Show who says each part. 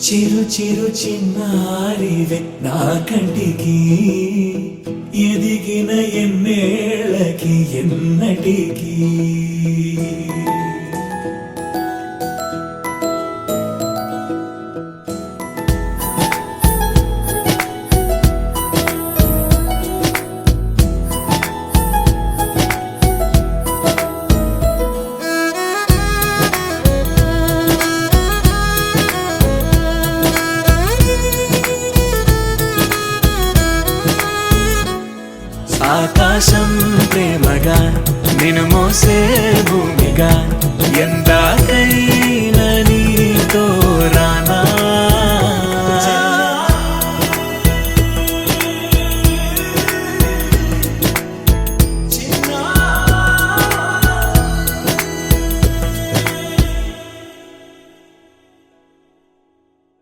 Speaker 1: చిరు చిరు చిన్నారివే నా కంటికి ఎదిగిన ఎన్నేళ్ళకి ఎన్నటికి ఆకాశం ప్రేమగా నిన్ను మోసే భూమిగా